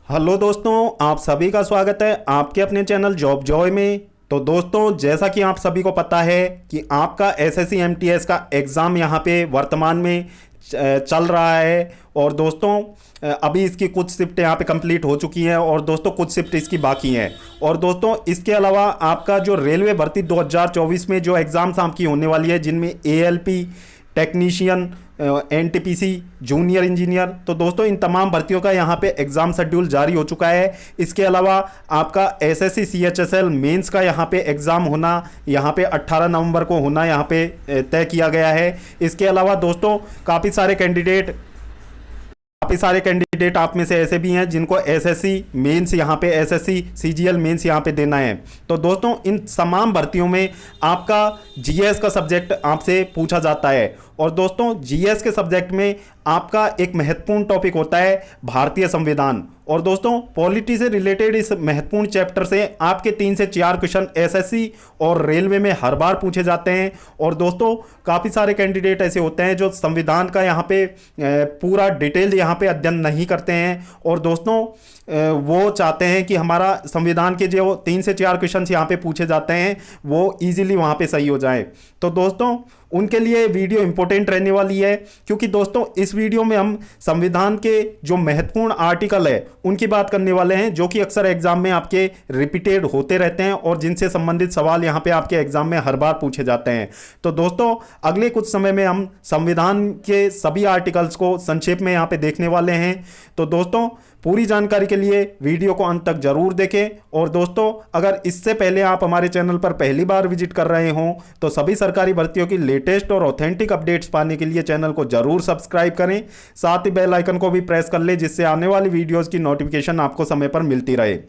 Hello दोस्तों, आप सभी का स्वागत है आपके अपने चैनल जॉब जॉय में। तो दोस्तों, जैसा कि आप सभी को पता है कि आपका एसएससी एमटीएस का एग्ज़ाम यहाँ पे वर्तमान में चल रहा है। और दोस्तों, अभी इसकी कुछ शिफ्ट यहाँ पे कंप्लीट हो चुकी हैं और दोस्तों कुछ शिफ्ट इसकी बाकी हैं। और दोस्तों, इसके अलावा आपका जो रेलवे भर्ती 2024 में जो एग्ज़ाम्स आपकी होने वाली है, जिनमें ALP, technician, NTPC, junior engineer, तो दोस्तों इन तमाम भर्तियों का यहाँ पे एग्ज़ाम शेड्यूल जारी हो चुका है। इसके अलावा आपका एसएससी सीएचएसएल मेंस का यहाँ पे एग्ज़ाम होना, यहाँ पे 18 नवंबर को होना यहाँ पे तय किया गया है। इसके अलावा दोस्तों काफ़ी सारे कैंडिडेट आप में से ऐसे भी हैं जिनको एसएससी मेंस यहाँ पे एसएससी सीजीएल मेंस यहाँ पे देना है। तो दोस्तों, इन तमाम भर्तियों में आपका जीएस का सब्जेक्ट आपसे पूछा जाता है। और दोस्तों, जीएस के सब्जेक्ट में आपका एक महत्वपूर्ण टॉपिक होता है भारतीय संविधान। और दोस्तों, पॉलिटी से रिलेटेड इस महत्वपूर्ण चैप्टर से आपके 3 से 4 क्वेश्चन एसएससी और रेलवे में हर बार पूछे जाते हैं। और दोस्तों, काफ़ी सारे कैंडिडेट ऐसे होते हैं जो संविधान का यहाँ पे पूरा डिटेल यहाँ पे अध्ययन नहीं करते हैं। और दोस्तों, वो चाहते हैं कि हमारा संविधान के जो 3 से 4 क्वेश्चन यहाँ पे पूछे जाते हैं वो इजीली वहाँ पे सही हो जाए। तो दोस्तों, उनके लिए वीडियो इंपॉर्टेंट रहने वाली है, क्योंकि दोस्तों इस वीडियो में हम संविधान के जो महत्वपूर्ण आर्टिकल है उनकी बात करने वाले हैं, जो कि अक्सर एग्जाम में आपके रिपीटेड होते रहते हैं और जिनसे संबंधित सवाल यहाँ पे आपके एग्जाम में हर बार पूछे जाते हैं। तो दोस्तों, अगले कुछ समय में हम संविधान के सभी आर्टिकल्स को संक्षेप में यहाँ पे देखने वाले हैं। तो दोस्तों, पूरी जानकारी के लिए वीडियो को अंत तक जरूर देखें। और दोस्तों, अगर इससे पहले आप हमारे चैनल पर पहली बार विजिट कर रहे हों तो सभी सरकारी भर्तियों की लेटेस्ट और ऑथेंटिक अपडेट्स पाने के लिए चैनल को जरूर सब्सक्राइब करें। साथ ही बेल आइकन को भी प्रेस कर लें, जिससे आने वाली वीडियोज़ की नोटिफिकेशन आपको समय पर मिलती रहे।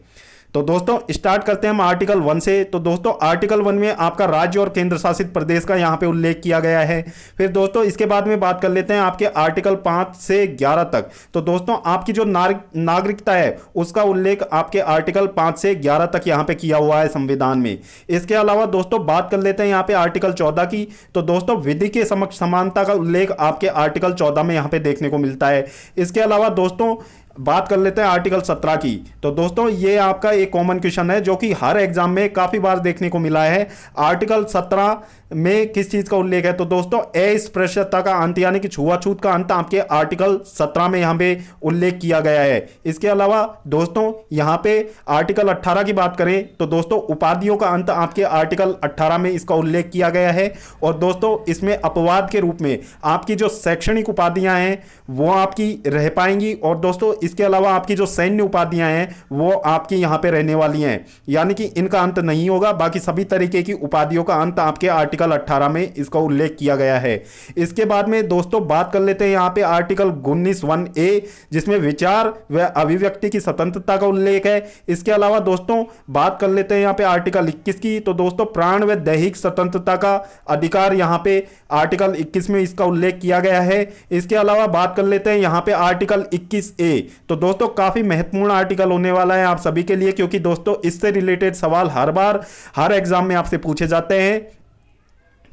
तो दोस्तों, स्टार्ट करते हैं हम आर्टिकल 1 से। तो दोस्तों, आर्टिकल 1 में आपका राज्य और केंद्र शासित प्रदेश का यहाँ पे उल्लेख किया गया है। फिर दोस्तों, इसके बाद में बात कर लेते हैं आपके आर्टिकल 5 से 11 तक। तो दोस्तों, आपकी जो नागरिकता है उसका उल्लेख आपके आर्टिकल 5 से 11 तक यहाँ पे किया हुआ है संविधान में। इसके अलावा दोस्तों, बात कर लेते हैं यहाँ पे आर्टिकल 14 की। तो दोस्तों, विधि के समक्ष समानता का उल्लेख आपके आर्टिकल 14 में यहाँ पे देखने को मिलता है। इसके अलावा दोस्तों, बात कर लेते हैं आर्टिकल 17 की। तो दोस्तों, ये आपका एक कॉमन क्वेश्चन है जो कि हर एग्जाम में काफी बार देखने को मिला है। आर्टिकल 17 में किस चीज का उल्लेख है? तो दोस्तों, अस्पृश्यता का अंत यानी कि छुआछूत का अंत आपके आर्टिकल 17 में यहाँ पे उल्लेख किया गया है। इसके अलावा दोस्तों, यहाँ पे आर्टिकल 18 की बात करें तो दोस्तों, उपाधियों का अंत आपके आर्टिकल 18 में इसका उल्लेख किया गया है। और दोस्तों, इसमें अपवाद के रूप में आपकी जो शैक्षणिक उपाधियां हैं वो आपकी रह पाएंगी। और दोस्तों, इसके अलावा आपकी जो सैन्य उपाधियां हैं वो आपकी यहां पे रहने वाली हैं, यानी कि इनका अंत नहीं होगा। बाकी सभी तरीके की उपाधियों का अंत आपके आर्टिकल 18 में इसका उल्लेख किया गया है। इसके बाद में दोस्तों, बात कर लेते हैं यहां पे आर्टिकल 19(1)(a), जिसमें विचार व अभिव्यक्ति की स्वतंत्रता का उल्लेख है। इसके अलावा दोस्तों, बात कर लेते हैं यहां पे आर्टिकल 21 की। तो दोस्तों, प्राण व दैहिक स्वतंत्रता का अधिकार यहां पे आर्टिकल 21 में इसका उल्लेख किया गया है। इसके अलावा बात कर लेते हैं यहां पे आर्टिकल 21(a). तो दोस्तों, काफी महत्वपूर्ण आर्टिकल होने वाला है आप सभी के लिए, क्योंकि दोस्तों इससे रिलेटेड सवाल हर बार हर एग्जाम में आपसे पूछे जाते हैं।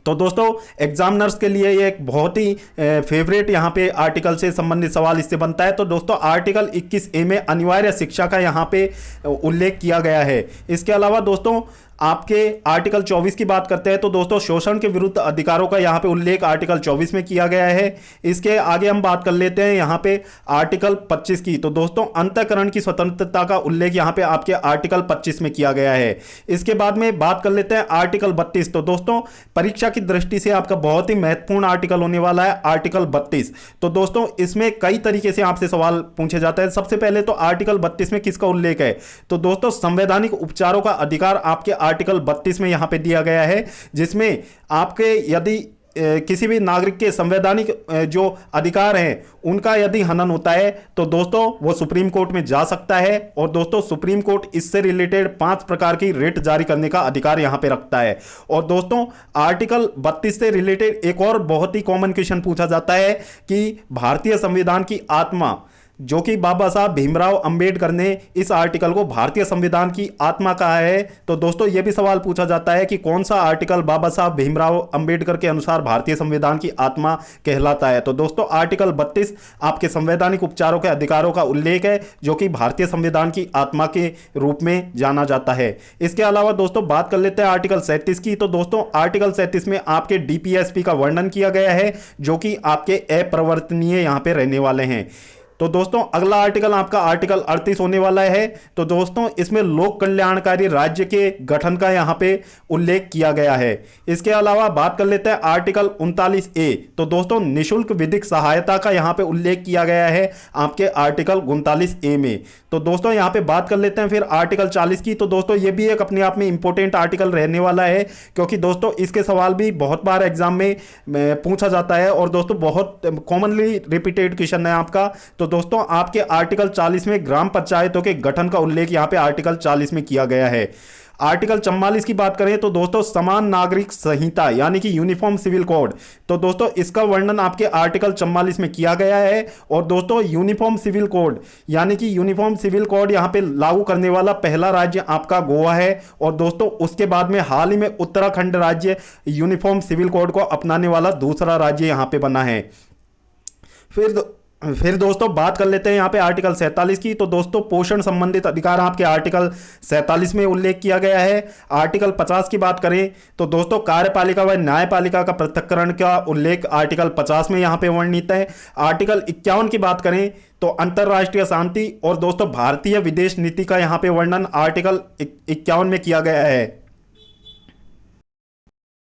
तो दोस्तों, एग्जामिनर्स के लिए ये एक बहुत ही फेवरेट यहाँ पे आर्टिकल से संबंधित सवाल इससे बनता है। तो दोस्तों, आर्टिकल 21(a) में अनिवार्य शिक्षा का यहाँ पे उल्लेख किया गया है। इसके अलावा दोस्तों, आपके आर्टिकल 24 की बात करते हैं तो दोस्तों, शोषण के विरुद्ध अधिकारों का यहाँ पे उल्लेख आर्टिकल 24 में किया गया है। इसके आगे हम बात कर लेते हैं यहाँ पे आर्टिकल 25 की। तो दोस्तों, अंतःकरण की स्वतंत्रता का उल्लेख यहाँ पे आपके आर्टिकल 25 में किया गया है। इसके बाद में बात कर लेते हैं आर्टिकल 32। तो दोस्तों, परीक्षा की दृष्टि से आपका बहुत ही महत्वपूर्ण आर्टिकल होने वाला है आर्टिकल 32। तो दोस्तों, इसमें कई तरीके से आपसे सवाल पूछे जाते हैं। सबसे पहले तो आर्टिकल 32 में किसका उल्लेख है? तो दोस्तों, संवैधानिक उपचारों का अधिकार आपके आर्टिकल 32 में यहां पे दिया गया है, जिसमें आपके यदि किसी भी नागरिक के संवैधानिक जो अधिकार हैं उनका यदि हनन होता है तो दोस्तों वो सुप्रीम कोर्ट में जा सकता है। और दोस्तों, सुप्रीम कोर्ट इससे रिलेटेड 5 प्रकार की रिट जारी करने का अधिकार यहां पे रखता है। और दोस्तों, आर्टिकल 32 से रिलेटेड एक और बहुत ही कॉमन क्वेश्चन पूछा जाता है कि भारतीय संविधान की आत्मा जो कि बाबा साहब भीमराव अंबेडकर ने इस आर्टिकल को भारतीय संविधान की आत्मा कहा है। तो दोस्तों ये भी सवाल पूछा जाता है कि कौन सा आर्टिकल बाबा साहब भीमराव अंबेडकर के अनुसार भारतीय संविधान की आत्मा कहलाता है। तो दोस्तों आर्टिकल 32 आपके संवैधानिक उपचारों के अधिकारों का उल्लेख है, जो कि भारतीय संविधान की आत्मा के रूप में जाना जाता है। इसके अलावा दोस्तों बात कर लेते हैं आर्टिकल 37 की। तो दोस्तों आर्टिकल 37 में आपके डीपीएसपी का वर्णन किया गया है, जो कि आपके अपरिवर्तनीय यहां पे रहने वाले हैं। तो दोस्तों अगला आर्टिकल आपका आर्टिकल 38 होने वाला है। तो दोस्तों इसमें लोक कल्याणकारी राज्य के गठन का यहां पे उल्लेख किया गया है। इसके अलावा बात कर लेते हैं आर्टिकल 39A। तो दोस्तों निशुल्क विधिक सहायता का यहां पे उल्लेख किया गया है आपके आर्टिकल 39A में। तो दोस्तों यहां पे बात कर लेते हैं फिर आर्टिकल 40 की। तो दोस्तों ये भी एक अपने आप में इंपॉर्टेंट आर्टिकल रहने वाला है, क्योंकि दोस्तों इसके सवाल भी बहुत बार एग्जाम में पूछा जाता है और दोस्तों बहुत कॉमनली रिपीटेड क्वेश्चन है आपका। तो दोस्तों आपके आर्टिकल 40 में ग्राम पंचायतों के गठन का उल्लेख यहां पे आर्टिकल 40 में किया गया है। आर्टिकल 44 की बात करें तो दोस्तों समान नागरिक संहिता यानी कि यूनिफॉर्म सिविल कोड। तो दोस्तों इसका वर्णन आपके आर्टिकल 44 में किया गया है। और दोस्तों यूनिफॉर्म सिविल कोड यानी कि यूनिफॉर्म सिविल कोड यहां पे लागू करने वाला पहला राज्य आपका गोवा है। और दोस्तों उसके बाद में हाल ही में उत्तराखंड राज्य यूनिफॉर्म सिविल कोड को अपनाने वाला दूसरा राज्य यहां पे बना है। फिर दोस्तों बात कर लेते हैं यहाँ पे आर्टिकल 47 की। तो दोस्तों पोषण संबंधित अधिकार आपके आर्टिकल 47 में उल्लेख किया गया है। आर्टिकल 50 की बात करें तो दोस्तों कार्यपालिका व न्यायपालिका का पृथक्करण का उल्लेख आर्टिकल 50 में यहाँ पे वर्णित है। आर्टिकल 51 की बात करें तो अंतरराष्ट्रीय शांति और दोस्तों भारतीय विदेश नीति का यहाँ पे वर्णन आर्टिकल 51 में किया गया है।